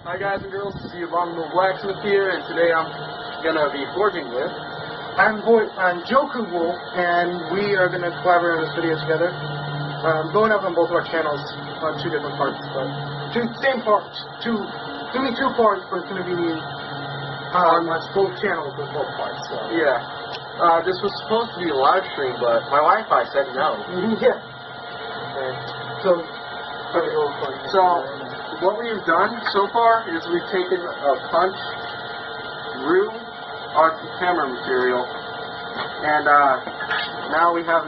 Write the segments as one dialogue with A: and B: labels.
A: Hi guys and girls, this is the Abominable Blacksmith here, and today I'm gonna be forging with.
B: I'm Joku Wool, and we are gonna collaborate on this video together. Going up on both of our channels on two different parts, but two parts, but it's gonna be on both channels with both parts. So.
A: Yeah. This was supposed to be a live stream, but my Wi-Fi said no.
B: Yeah.
A: So what we've done so far is we've taken a punch through our camera material, and now we have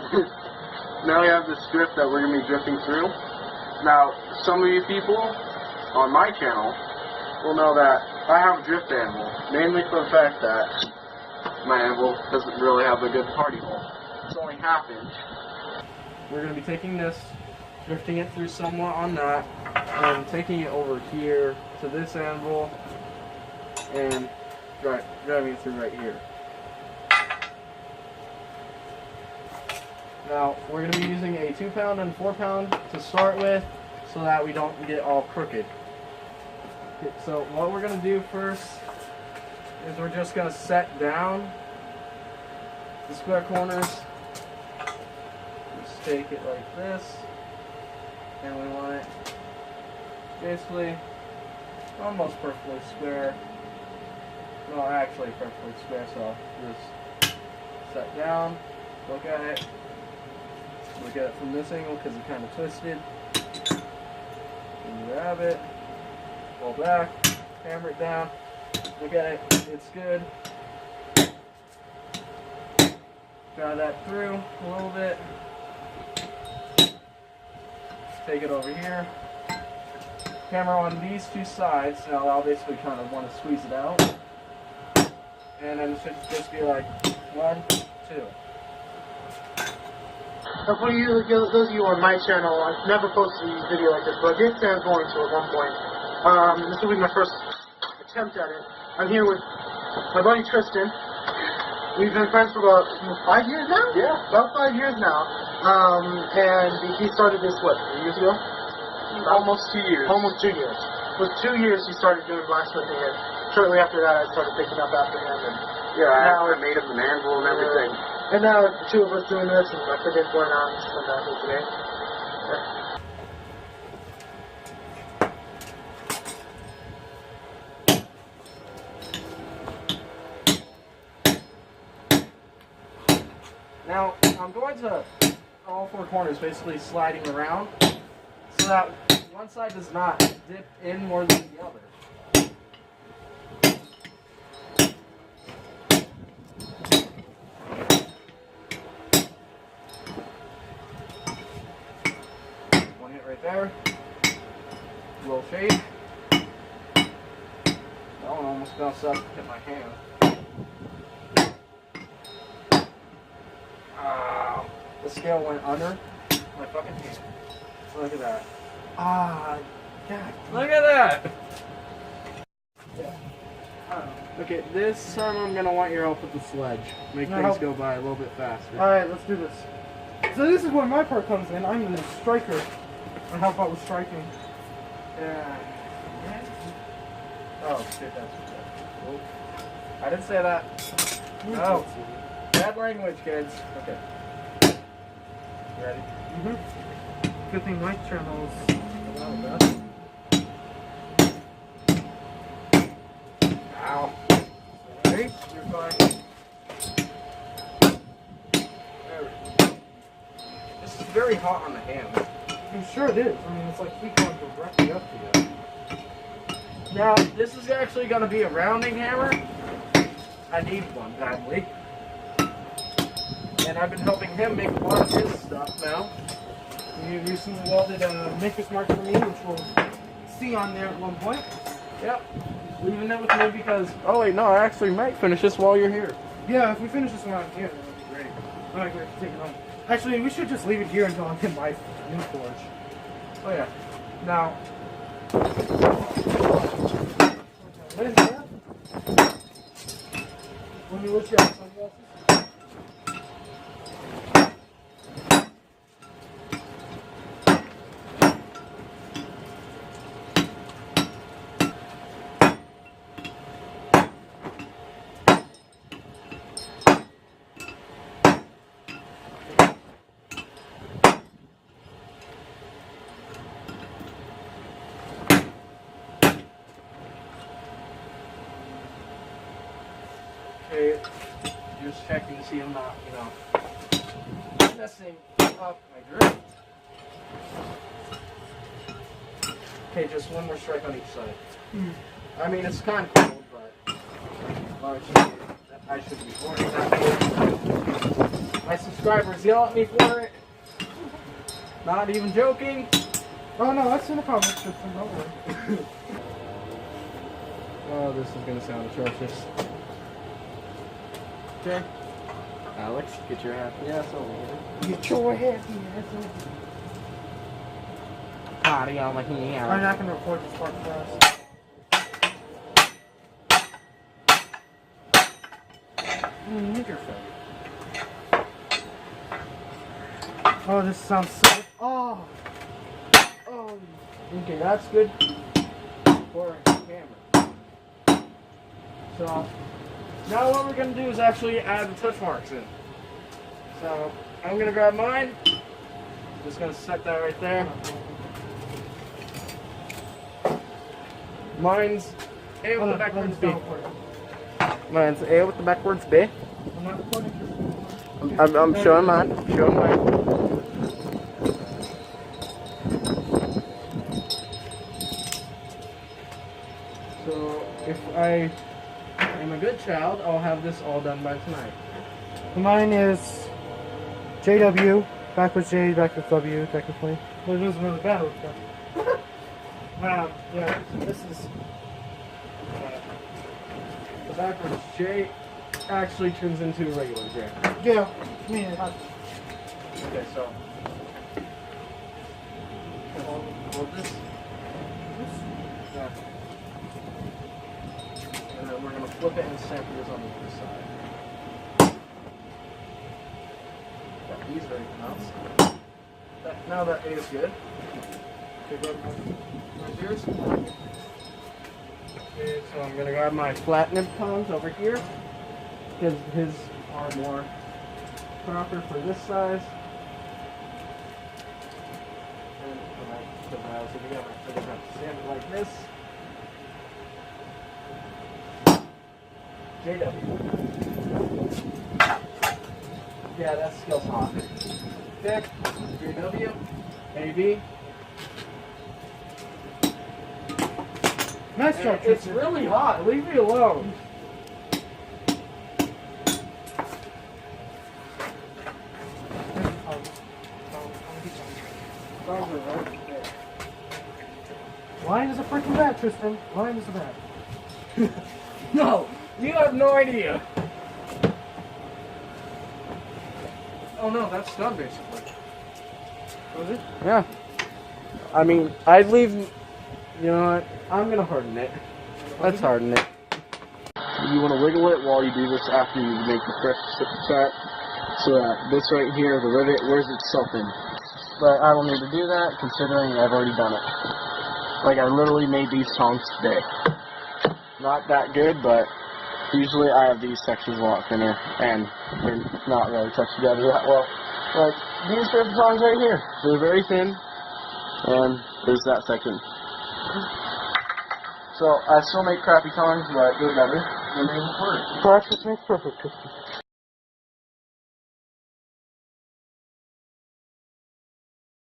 A: this drift that we're gonna be drifting through. Now, some of you people on my channel will know that I have a drift anvil, mainly for the fact that my anvil doesn't really have a good party hole. It's only ½ inch. We're gonna be taking this, drifting it through somewhat on that, and taking it over here to this anvil, and driving it through right here. Now, we're going to be using a 2-pound and 4-pound to start with, so that we don't get all crooked. So, what we're going to do first is we're just going to set down the square corners. Just take it like this. And we want it basically almost perfectly square. No, actually perfectly square, so just set down, look at it from this angle because it's kind of twisted. And grab it, pull back, hammer it down, look at it, it's good. Drive that through a little bit. Take it over here, hammer on these two sides. Now I'll basically kind of want to squeeze it out, and then it should just be like 1, 2.
B: Now for those of you on my channel, I've never posted a video like this, but I did say I was going to at one point. This will be my first attempt at it. I'm here with my buddy Tristan. We've been friends for about 5 years now?
A: Yeah.
B: About 5 years now. And he started this, what, 3 years ago?
A: Almost 2 years.
B: Almost 2 years. With 2 years, he started doing blacksmithing, and shortly after that, I started picking up after him. And
A: yeah, now I made up an anvil and everything.
B: And now the two of us doing this, and I forget what's going on today.
A: Now, I'm going to all 4 corners basically sliding around so that one side does not dip in more than the other. One hit right there. A little shade. That one almost bounced up and hit my hand. The scale went under my fucking hand. Look at that. God. Look at that! Yeah. Okay, this time I'm gonna want your help with the sledge. Make things go by a little bit faster.
B: Alright, let's do this. So this is where my part comes in. I'm the striker. I help out with striking.
A: Yeah. Oh, shit, that's good. I didn't say that. No. Bad language, kids. Okay. You ready?
B: Mm-hmm. Good thing my channel is allowed that.
A: Ow. Ready? You're fine. There we go. This is very hot on the hand.
B: I'm sure it is. I mean, it's like heat going directly up to you.
A: Now, this is actually going to be a rounding hammer. I need one badly. And I've been helping him make a lot of his stuff now.
B: You recently welded a maker's mark for me, which we'll see on there at one point.
A: Yep. Leaving it with me because... Oh wait, no, I actually might finish this while you're here.
B: Yeah, if we finish this around here, that'll be great. Alright, great. Take it home. Actually, we should just leave it here until I get my new forge.
A: Oh yeah. Now...
B: What is that? When you wish you had sunglasses?
A: just checking to see I'm not, you know, messing up my grip. Okay, just one more strike on each side. I mean, it's kind of cold, but I should be ordering that. My subscribers yell at me for it. Not even joking.
B: Oh no, that's in the comments. Just don't worry.
A: Oh, this is gonna sound atrocious. Okay. Alex, get your happy ass over here.
B: Get your happy ass over here.
A: Party on my hand.
B: I'm not gonna record this part for us. Oh, this sounds so. Oh.
A: Oh. Okay, that's good for the camera. So now what we're gonna do is actually add the touch marks in. So I'm gonna grab mine. Just gonna set that right there. Mine's A with the backwards B. Mine's A with the backwards B.
B: I'm not recording.
A: I'm showing mine. Showing mine. So if I am a good child, I'll have this all done by tonight.
B: Mine is JW, backwards J, backwards W, technically. Well, it doesn't really matter. Yeah, this is.
A: The backwards J actually turns into a regular J.
B: Yeah, yeah.
A: Okay, so hold this. Yeah. And then we're gonna flip it and center this on the other side. Got these ready for mounts. Now that A is good. Okay, grab my yours. Okay, so I'm gonna grab my flat nib tongs over here. Because his are more proper for this size. And when I put my eyes together, I just have to stand it like this. JW. Yeah, that skill's hot. Okay, JW, AB.
B: Nice job,
A: It's really hot. Leave me alone.
B: Line is a freaking bat, Tristan. Line is a bat.
A: No, you have no idea. Oh no, that's done basically.
B: Was it?
A: Yeah. I mean, I'd leave. You know what? I'm gonna harden it. Let's harden it. You want to wiggle it while you do this after you make the fresh set. So that this right here, the rivet, wears itself in. But I don't need to do that considering I've already done it. Like I literally made these tongs today. Not that good, but usually I have these sections a lot thinner and they're not really touched together that well. Like these type of tongs right here, they're very thin, and there's that section. So I still make crappy tongs, but they're better than they were.
B: Practice makes perfect.